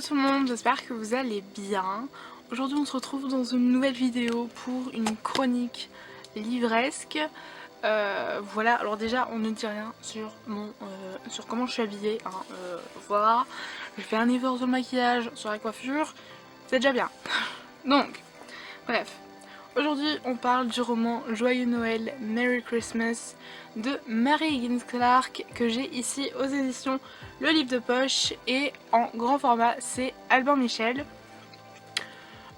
tout le monde, j'espère que vous allez bien. Aujourd'hui on se retrouve dans une nouvelle vidéo pour une chronique livresque. Voilà, alors déjà on ne dit rien sur sur comment je suis habillée, hein. Voilà, j'ai fait un effort sur le maquillage, sur la coiffure, c'est déjà bien. Donc, bref. Aujourd'hui, on parle du roman Joyeux Noël, Merry Christmas de Mary Higgins Clark que j'ai ici aux éditions Le Livre de Poche et en grand format, c'est Albin Michel.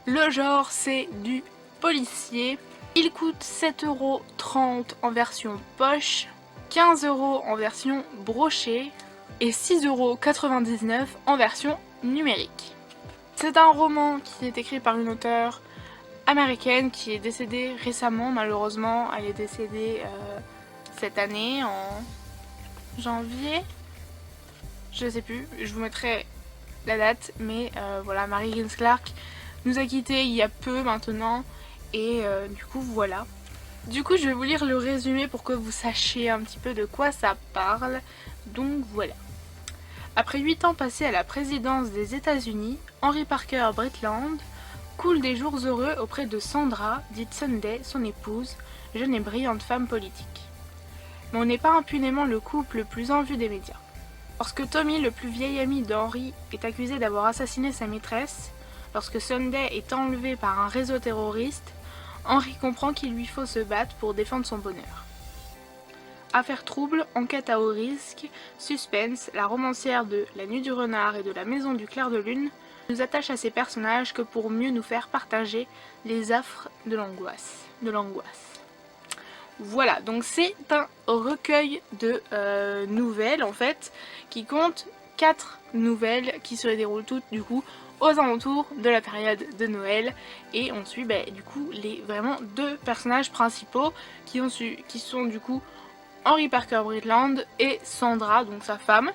Le genre, c'est du policier. Il coûte 7,30 € en version poche, 15 € en version brochée et 6,99 € en version numérique. C'est un roman qui est écrit par une auteure américaine qui est décédée récemment, malheureusement. Elle est décédée cette année en janvier, je sais plus, je vous mettrai la date, mais voilà, Mary Higgins Clark nous a quittés il y a peu maintenant et du coup voilà. Du coup je vais vous lire le résumé pour que vous sachiez un petit peu de quoi ça parle, donc voilà. Après 8 ans passés à la présidence des États-Unis, Henry Parker Britland coule des jours heureux auprès de Sandra, dite Sunday, son épouse, jeune et brillante femme politique. Mais on n'est pas impunément le couple le plus en vue des médias. Lorsque Tommy, le plus vieil ami d'Henry, est accusé d'avoir assassiné sa maîtresse, lorsque Sunday est enlevée par un réseau terroriste, Henry comprend qu'il lui faut se battre pour défendre son bonheur. Affaire trouble, enquête à haut risque, suspense, la romancière de La Nuit du Renard et de La Maison du Clair de Lune nous attache à ces personnages que pour mieux nous faire partager les affres de l'angoisse. Voilà, donc c'est un recueil de nouvelles en fait, qui compte 4 nouvelles qui se déroulent toutes du coup aux alentours de la période de Noël, et on suit du coup les vraiment 2 personnages principaux qui sont du coup Henry Parker Britland et Sandra, donc sa femme.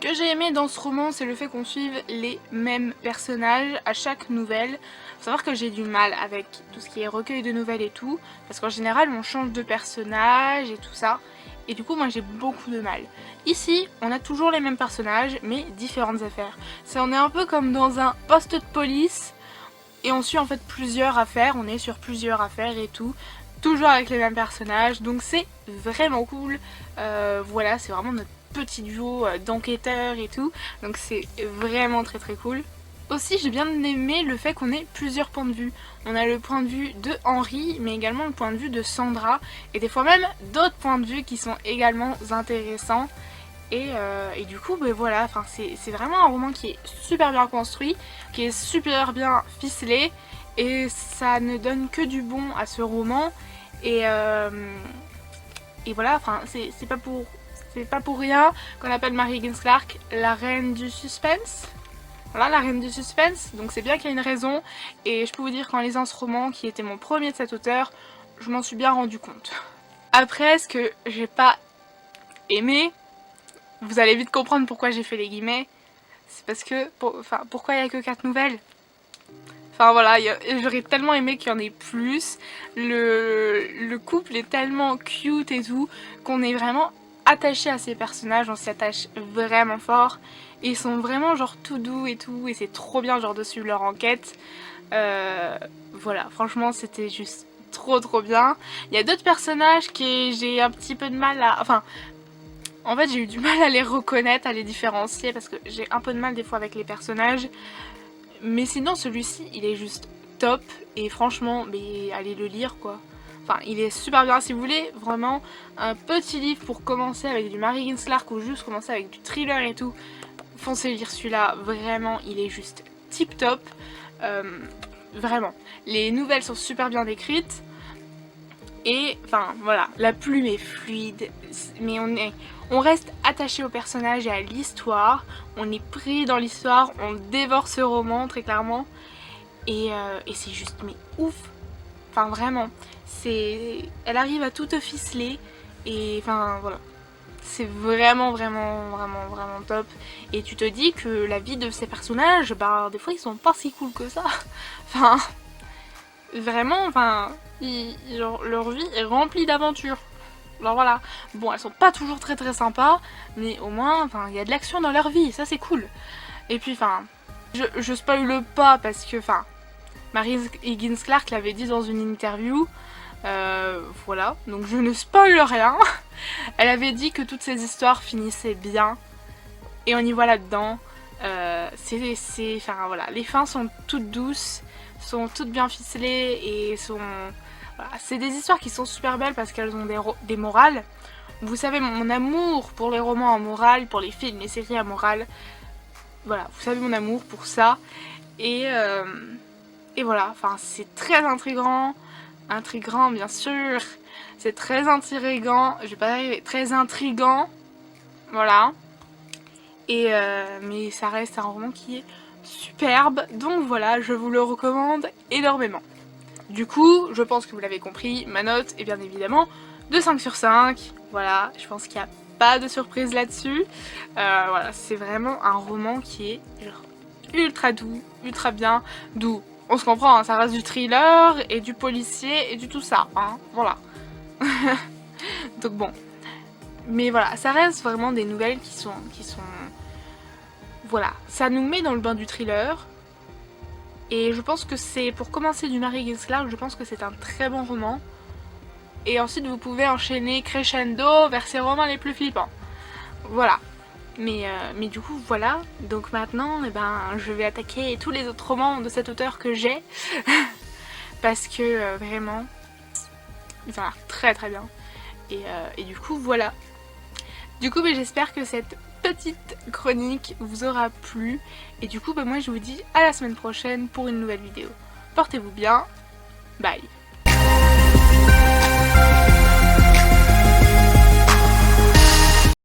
Ce que j'ai aimé dans ce roman, c'est le fait qu'on suive les mêmes personnages à chaque nouvelle. Faut savoir que j'ai du mal avec tout ce qui est recueil de nouvelles et tout, parce qu'en général on change de personnage et tout ça, et du coup moi j'ai beaucoup de mal. Ici, on a toujours les mêmes personnages, mais différentes affaires. On est un peu comme dans un poste de police, et on suit en fait plusieurs affaires, on est sur plusieurs affaires et tout, toujours avec les mêmes personnages, donc c'est vraiment cool. Voilà, c'est vraiment notre petit duo d'enquêteurs et tout, donc c'est vraiment très cool. Aussi j'ai bien aimé le fait qu'on ait plusieurs points de vue. On a le point de vue de Henry, mais également le point de vue de Sandra, et des fois même d'autres points de vue qui sont également intéressants. Et du coup voilà, c'est vraiment un roman qui est super bien construit, qui est super bien ficelé, et ça ne donne que du bon à ce roman. Et voilà, c'est pas pour rien qu'on appelle Mary Higgins Clark la reine du suspense. Voilà, la reine du suspense, donc c'est bien qu'il y ait une raison, et je peux vous dire qu'en lisant ce roman, qui était mon premier de cet auteur, je m'en suis bien rendu compte. Après, ce que j'ai pas aimé, vous allez vite comprendre pourquoi j'ai fait les guillemets, c'est parce que, pourquoi il n'y a que 4 nouvelles? Enfin voilà, j'aurais tellement aimé qu'il y en ait plus. Le couple est tellement cute et tout, qu'on est vraiment attaché à ces personnages, on s'y attache vraiment fort. Et ils sont vraiment genre tout doux et tout, et c'est trop bien genre de suivre leur enquête. Voilà, franchement c'était juste trop bien. Il y a d'autres personnages que j'ai un petit peu de mal à... En fait j'ai eu du mal à les reconnaître, à les différencier, parce que j'ai un peu de mal des fois avec les personnages. Mais sinon celui-ci il est juste top, et franchement allez le lire quoi. Il est super bien. Si vous voulez vraiment un petit livre pour commencer avec du Mary Higgins Clark, ou juste commencer avec du thriller et tout, foncez lire celui-là, vraiment il est juste tip top. Vraiment, les nouvelles sont super bien décrites, et voilà, la plume est fluide, mais on reste attaché au personnage et à l'histoire, on est pris dans l'histoire, on dévore ce roman très clairement, et c'est juste ouf. Vraiment, elle arrive à tout ficeler, et voilà, c'est vraiment top. Et tu te dis que la vie de ces personnages, des fois ils sont pas si cool que ça. Vraiment, leur vie est remplie d'aventures. Alors voilà, bon, elles sont pas toujours très sympas, mais au moins il y a de l'action dans leur vie, ça c'est cool. Et puis Je spoil pas parce que, enfin, Mary Higgins Clark l'avait dit dans une interview. Voilà, donc je ne spoil rien. Elle avait dit que toutes ces histoires finissaient bien. Et on y voit là-dedans. Enfin voilà, les fins sont toutes douces, sont toutes bien ficelées et sont... Voilà, c'est des histoires qui sont super belles parce qu'elles ont des morales. Vous savez mon amour pour les romans à morale, pour les films, les séries à morale. Voilà, vous savez mon amour pour ça. Et voilà, enfin c'est très intriguant bien sûr. C'est très intriguant, je vais pas y arriver, très intriguant. Voilà. Et mais ça reste un roman qui est superbe. Donc voilà, je vous le recommande énormément. Du coup, je pense que vous l'avez compris, ma note est bien évidemment de 5 sur 5. Voilà, je pense qu'il n'y a pas de surprise là-dessus. Voilà, c'est vraiment un roman qui est genre ultra doux, ultra bien. Doux, on se comprend, hein, ça reste du thriller et du policier et du tout ça, hein, voilà. Donc bon. Mais voilà, ça reste vraiment des nouvelles qui sont... Voilà, ça nous met dans le bain du thriller. Et je pense que c'est, pour commencer du Mary Higgins Clark, je pense que c'est un très bon roman. Et ensuite vous pouvez enchaîner crescendo vers ses romans les plus flippants. Voilà. Mais du coup voilà, donc maintenant eh ben, je vais attaquer tous les autres romans de cet auteur que j'ai. Parce que vraiment, ils ont l'air très très bien. Et du coup voilà. Du coup j'espère que cette petite chronique vous aura plu. Et du coup moi je vous dis à la semaine prochaine pour une nouvelle vidéo. Portez-vous bien, bye.